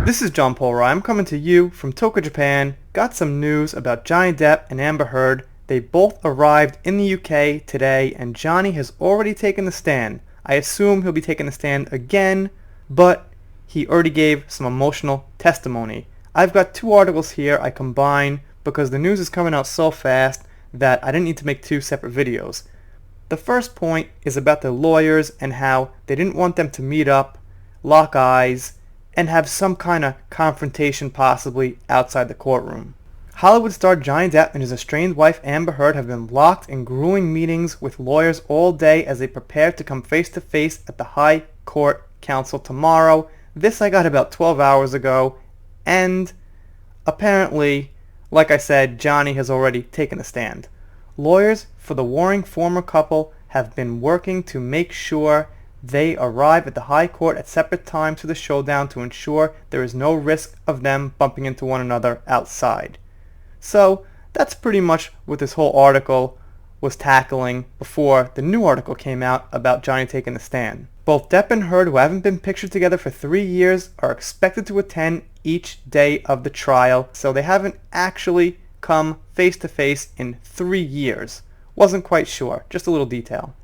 This is John Paul Rye. I'm coming to you from Tokyo, Japan. Got some news about Johnny Depp and Amber Heard. They both arrived in the UK today, and Johnny has already taken the stand. I assume he'll be taking the stand again, but he already gave some emotional testimony. I've got two articles here I combine because the news is coming out so fast that I didn't need to make two separate videos. The first point is about the lawyers and how they didn't want them to meet up, lock eyes, and have some kind of confrontation possibly outside the courtroom. Hollywood star Johnny Depp and his estranged wife Amber Heard have been locked in grueling meetings with lawyers all day as they prepare to come face to face at the High Court Council tomorrow. This I got about 12 hours ago, and apparently, like I said, Johnny has already taken a stand. Lawyers for the warring former couple have been working to make sure they arrive at the High Court at separate times for the showdown to ensure there is no risk of them bumping into one another outside. So that's pretty much what this whole article was tackling before the new article came out about Johnny taking the stand. Both Depp and Heard, who haven't been pictured together for 3 years, are expected to attend each day of the trial, so they haven't actually come face to face in 3 years. Wasn't quite sure, just a little detail.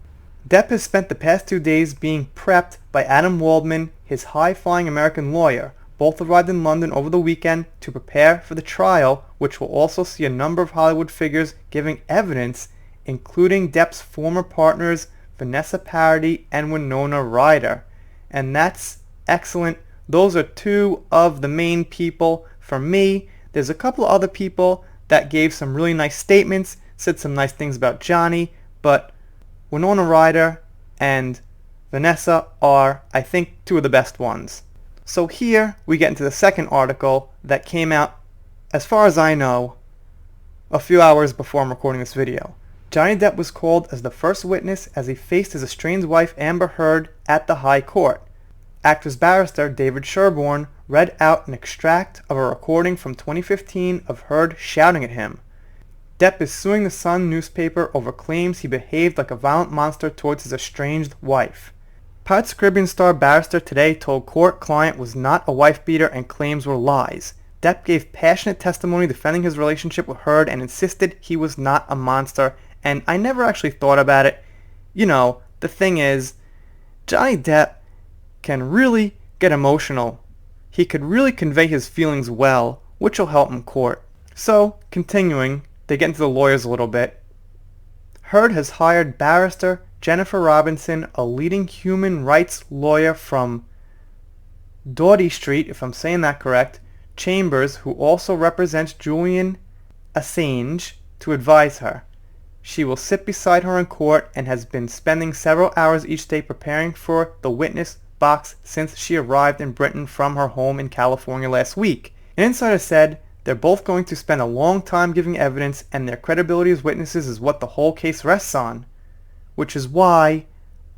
Depp has spent the past 2 days being prepped by Adam Waldman, his high-flying American lawyer. Both arrived in London over the weekend to prepare for the trial, which will also see a number of Hollywood figures giving evidence, including Depp's former partners Vanessa Paradis and Winona Ryder. And that's excellent. Those are two of the main people. For me, there's a couple of other people that gave some really nice statements, said some nice things about Johnny, but Winona Ryder and Vanessa are, I think, two of the best ones. So here we get into the second article that came out, as far as I know, a few hours before I'm recording this video. Johnny Depp was called as the first witness as he faced his estranged wife Amber Heard at the High Court. Actress barrister David Sherborne read out an extract of a recording from 2015 of Heard shouting at him. Depp is suing the Sun newspaper over claims he behaved like a violent monster towards his estranged wife. Pirates of the Caribbean star barrister today told court client was not a wife-beater and claims were lies. Depp gave passionate testimony defending his relationship with Heard and insisted he was not a monster, and I never actually thought about it. You know, the thing is, Johnny Depp can really get emotional. He could really convey his feelings well, which will help in court. So, continuing, they get into the lawyers a little bit. Heard has hired barrister Jennifer Robinson, a leading human rights lawyer from Doughty Street, if I'm saying that correct, Chambers, who also represents Julian Assange, to advise her. She will sit beside her in court and has been spending several hours each day preparing for the witness box since she arrived in Britain from her home in California last week. An insider said they're both going to spend a long time giving evidence, and their credibility as witnesses is what the whole case rests on. Which is why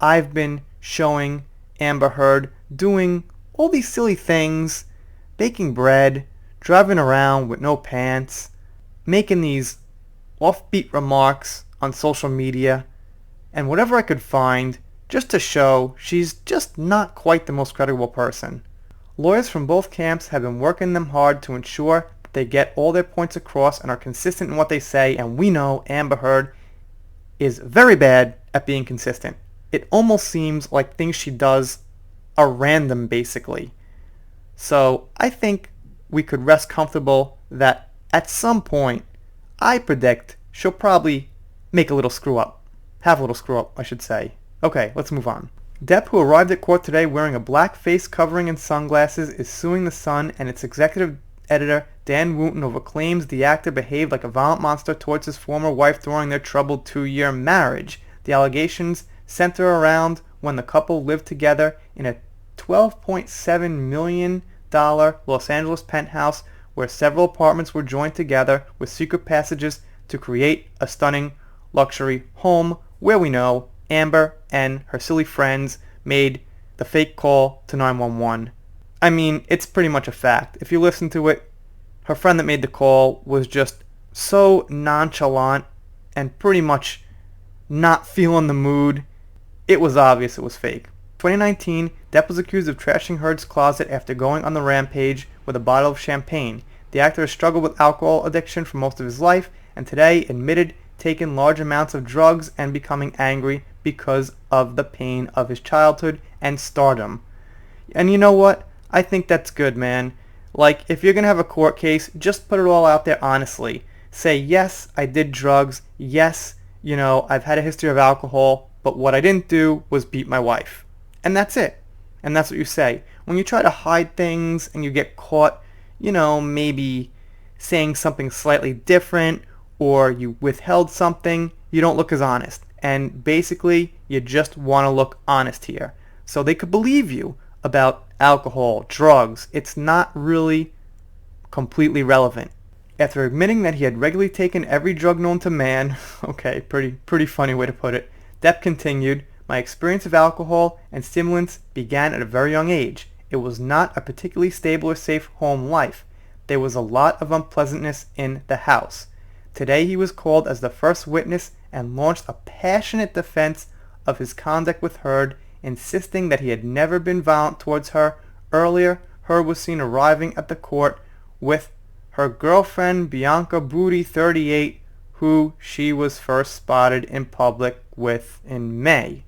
I've been showing Amber Heard doing all these silly things, baking bread, driving around with no pants, making these offbeat remarks on social media, and whatever I could find just to show she's just not quite the most credible person. Lawyers from both camps have been working them hard to ensure that they get all their points across and are consistent in what they say, and we know Amber Heard is very bad at being consistent. It almost seems like things she does are random, basically. So I think we could rest comfortable that at some point, I predict she'll probably make a little screw up. Have a little screw up, I should say. Okay, let's move on. Depp, who arrived at court today wearing a black face covering and sunglasses, is suing The Sun and its executive editor Dan Wooten over claims the actor behaved like a violent monster towards his former wife during their troubled 2-year marriage. The allegations center around when the couple lived together in a $12.7 million Los Angeles penthouse where several apartments were joined together with secret passages to create a stunning luxury home where we know Amber and her silly friends made the fake call to 911. I mean, it's pretty much a fact. If you listen to it, her friend that made the call was just so nonchalant and pretty much not feeling the mood. It was obvious it was fake. 2019, Depp was accused of trashing Heard's closet after going on the rampage with a bottle of champagne. The actor has struggled with alcohol addiction for most of his life, and today admitted taking large amounts of drugs and becoming angry because of the pain of his childhood and stardom. And you know what? I think that's good, man. Like, if you're going to have a court case, just put it all out there honestly. Say, yes, I did drugs. Yes, I've had a history of alcohol, but what I didn't do was beat my wife. And that's it. And that's what you say. When you try to hide things and you get caught, maybe saying something slightly different, or you withheld something, you don't look as honest. And basically, you just want to look honest here. So they could believe you about alcohol, drugs. It's not really completely relevant. After admitting that he had regularly taken every drug known to man, okay, pretty funny way to put it, Depp continued, "My experience of alcohol and stimulants began at a very young age. It was not a particularly stable or safe home life. There was a lot of unpleasantness in the house." Today he was called as the first witness and launched a passionate defense of his conduct with Heard, insisting that he had never been violent towards her. Earlier, Heard was seen arriving at the court with her girlfriend Bianca Booty, 38, who she was first spotted in public with in May.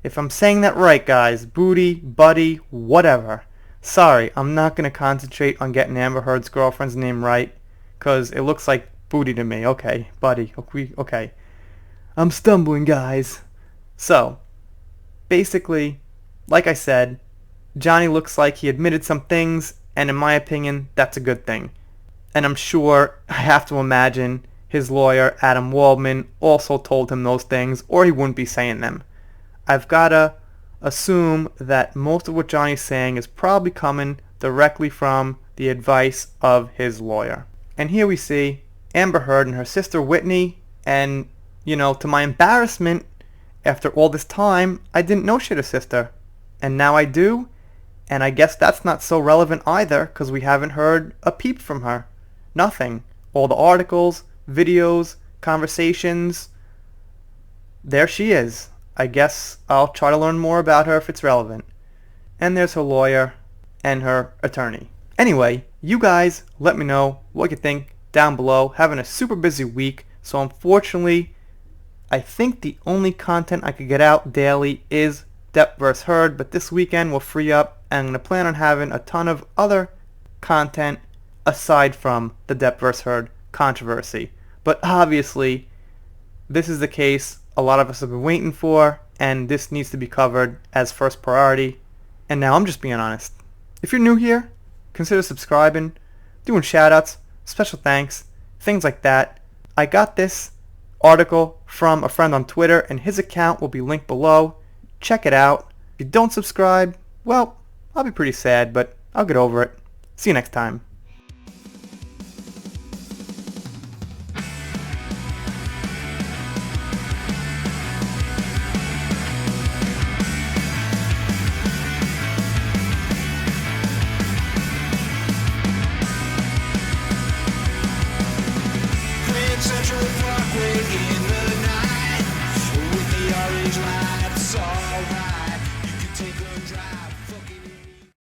If I'm saying that right, guys, Booty, Buddy, whatever. Sorry, I'm not going to concentrate on getting Amber Heard's girlfriend's name right, because it looks like Booty to me. Okay, Buddy, okay. I'm stumbling, guys. So, basically, like I said, Johnny looks like he admitted some things, and in my opinion, that's a good thing. And I'm sure, I have to imagine, his lawyer, Adam Waldman, also told him those things, or he wouldn't be saying them. I've gotta assume that most of what Johnny's saying is probably coming directly from the advice of his lawyer. And here we see Amber Heard and her sister Whitney, and, to my embarrassment, after all this time, I didn't know she had a sister. And now I do, and I guess that's not so relevant either, because we haven't heard a peep from her. Nothing. All the articles, videos, conversations, there she is. I guess I'll try to learn more about her if it's relevant. And there's her lawyer and her attorney. Anyway, you guys let me know what you think down below. Having a super busy week, so unfortunately, I think the only content I could get out daily is Depp vs. Heard, but this weekend we'll free up, and I'm going to plan on having a ton of other content aside from the Depp vs. Heard controversy. But obviously, this is the case a lot of us have been waiting for, and this needs to be covered as first priority. And now I'm just being honest. If you're new here, consider subscribing, doing shoutouts, special thanks, things like that. I got this article from a friend on Twitter, and his account will be linked below. Check it out. If you don't subscribe, well, I'll be pretty sad, but I'll get over it. See you next time. Central Parkway in